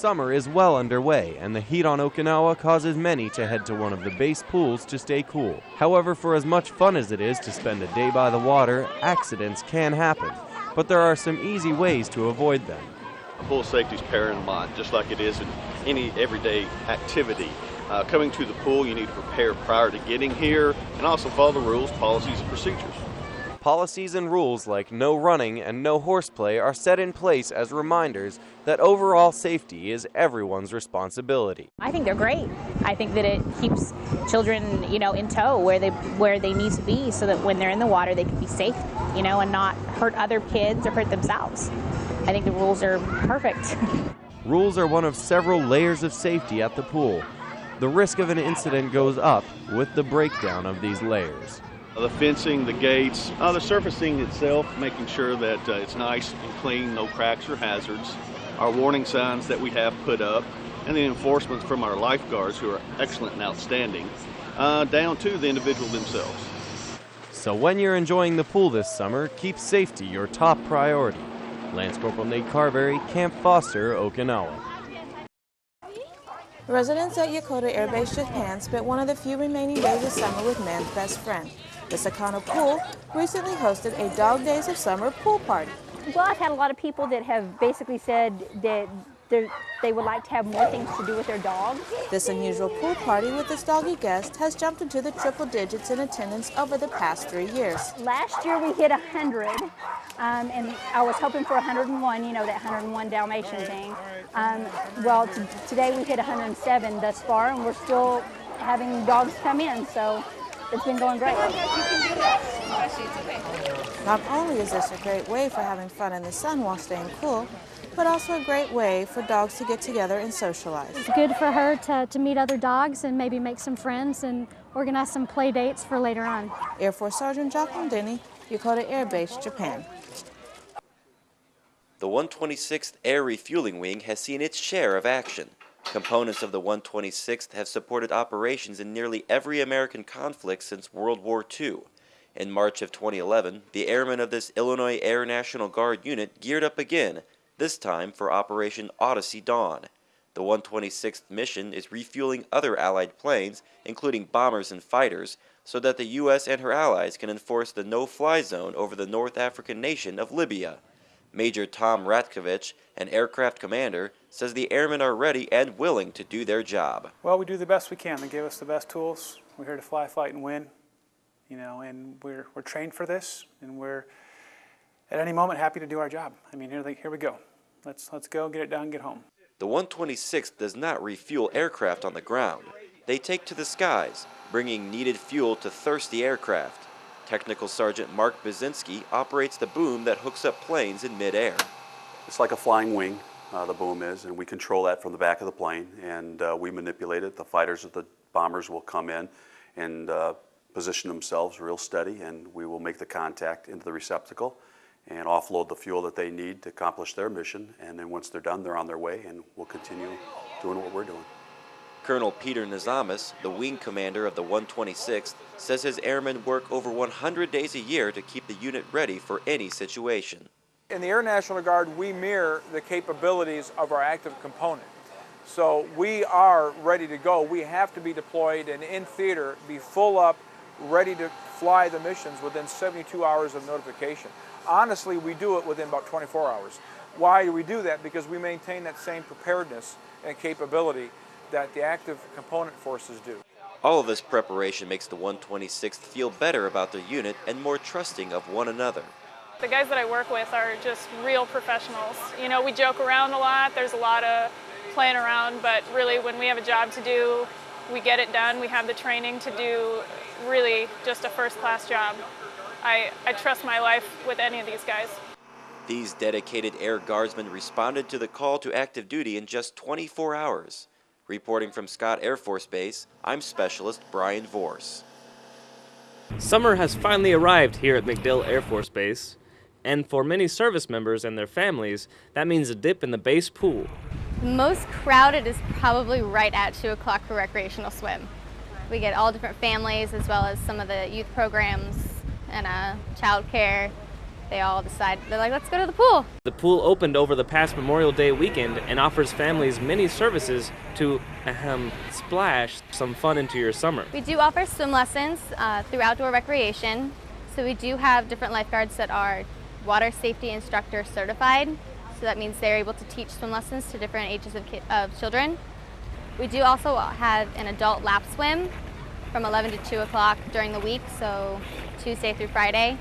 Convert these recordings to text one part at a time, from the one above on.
Summer is well underway, and the heat on Okinawa causes many to head to one of the base pools to stay cool. However, for as much fun as it is to spend a day by the water, accidents can happen, but there are some easy ways to avoid them. Pool safety is paramount, just like it is in any everyday activity. Coming to the pool, you need to prepare prior to getting here and also follow the rules, policies, and procedures. Policies and rules like no running and no horseplay are set in place as reminders that overall safety is everyone's responsibility. I think they're great. I think that it keeps children, in tow where they need to be, so that when they're in the water they can be safe, and not hurt other kids or hurt themselves. I think the rules are perfect. Rules are one of several layers of safety at the pool. The risk of an incident goes up with the breakdown of these layers. The fencing, the gates, the surfacing itself, making sure that it's nice and clean, no cracks or hazards, our warning signs that we have put up, and the enforcement from our lifeguards, who are excellent and outstanding, down to the individual themselves. So when you're enjoying the pool this summer, keep safety your top priority. Lance Corporal Nate Carberry, Camp Foster, Okinawa. Residents at Yokota Air Base, Japan spent one of the few remaining days of summer with man's best friend. The Sakano Pool recently hosted a Dog Days of Summer pool party. Well, I've had a lot of people that have basically said that they would like to have more things to do with their dogs. This unusual pool party with its doggy guest has jumped into the triple digits in attendance over the past 3 years. Last year we hit 100, and I was hoping for 101, that 101 Dalmatian thing. Well, today we hit 107 thus far, and we're still having dogs come in, so it's been going great. Not only is this a great way for having fun in the sun while staying cool, but also a great way for dogs to get together and socialize. It's good for her to meet other dogs and maybe make some friends and organize some play dates for later on. Air Force Sergeant Jacqueline Denny, Yokota Air Base, Japan. The 126th Air Refueling Wing has seen its share of action. Components of the 126th have supported operations in nearly every American conflict since World War II. In March of 2011, the airmen of this Illinois Air National Guard unit geared up again, this time for Operation Odyssey Dawn. The 126th mission is refueling other Allied planes, including bombers and fighters, so that the U.S. and her allies can enforce the no-fly zone over the North African nation of Libya. Major Tom Ratkovich, an aircraft commander, says the airmen are ready and willing to do their job. Well, we do the best we can. They gave us the best tools. We're here to fly, fight, and win, and we're trained for this, and we're at any moment happy to do our job. Here we go. Let's go, get it done, get home. The 126th does not refuel aircraft on the ground. They take to the skies, bringing needed fuel to thirsty aircraft. Technical Sergeant Mark Bazinski operates the boom that hooks up planes in midair. It's like a flying wing, the boom is, and we control that from the back of the plane, and we manipulate it. The fighters or the bombers will come in and position themselves real steady, and we will make the contact into the receptacle and offload the fuel that they need to accomplish their mission, and then once they're done, they're on their way, and we'll continue doing what we're doing. Colonel Peter Nizamis, the wing commander of the 126th, says his airmen work over 100 days a year to keep the unit ready for any situation. In the Air National Guard, we mirror the capabilities of our active component. So we are ready to go. We have to be deployed and in theater, be full up, ready to fly the missions within 72 hours of notification. Honestly, we do it within about 24 hours. Why do we do that? Because we maintain that same preparedness and capability that the active component forces do. All of this preparation makes the 126th feel better about their unit and more trusting of one another. The guys that I work with are just real professionals. We joke around a lot, there's a lot of playing around, but really when we have a job to do, we get it done. We have the training to do really just a first-class job. I trust my life with any of these guys. These dedicated Air Guardsmen responded to the call to active duty in just 24 hours. Reporting from Scott Air Force Base, I'm Specialist Brian Vorse. Summer has finally arrived here at MacDill Air Force Base, and for many service members and their families, that means a dip in the base pool. Most crowded is probably right at 2 o'clock for recreational swim. We get all different families as well as some of the youth programs and child care. they all decide, they're like, let's go to the pool. The pool opened over the past Memorial Day weekend and offers families many services to splash some fun into your summer. We do offer swim lessons through outdoor recreation. So we do have different lifeguards that are water safety instructor certified. So that means they're able to teach swim lessons to different ages of children. We do also have an adult lap swim from 11 to 2 o'clock during the week, so Tuesday through Friday.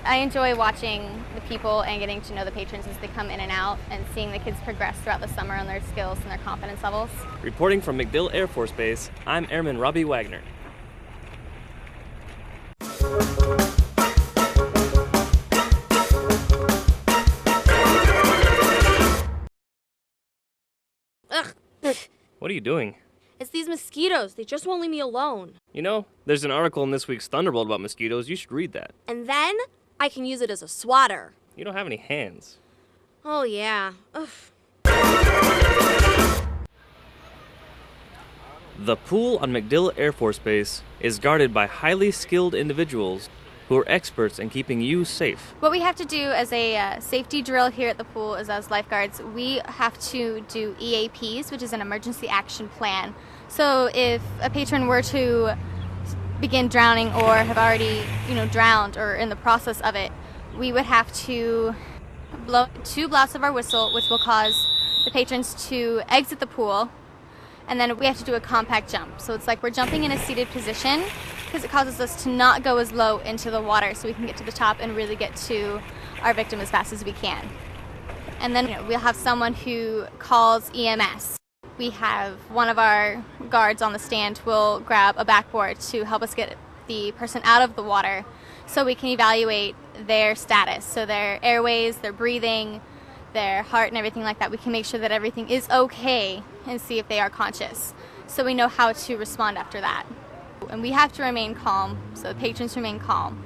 I enjoy watching the people and getting to know the patrons as they come in and out and seeing the kids progress throughout the summer on their skills and their confidence levels. Reporting from MacDill Air Force Base, I'm Airman Robbie Wagner. Ugh. What are you doing? It's these mosquitoes. They just won't leave me alone. You know, there's an article in this week's Thunderbolt about mosquitoes. You should read that. And then I can use it as a swatter. You don't have any hands. Oh, yeah. Ugh. The pool on MacDill Air Force Base is guarded by highly skilled individuals who are experts in keeping you safe. What we have to do as a safety drill here at the pool is, as lifeguards, we have to do EAPs, which is an emergency action plan. So if a patron were to begin drowning or have already, drowned or in the process of it, we would have to blow 2 blasts of our whistle, which will cause the patrons to exit the pool, and then we have to do a compact jump. So it's like we're jumping in a seated position because it causes us to not go as low into the water so we can get to the top and really get to our victim as fast as we can. And then we'll have someone who calls EMS. We have one of our guards on the stand will grab a backboard to help us get the person out of the water so we can evaluate their status. So their airways, their breathing, their heart and everything like that. We can make sure that everything is okay and see if they are conscious. So we know how to respond after that. And we have to remain calm, so the patrons remain calm.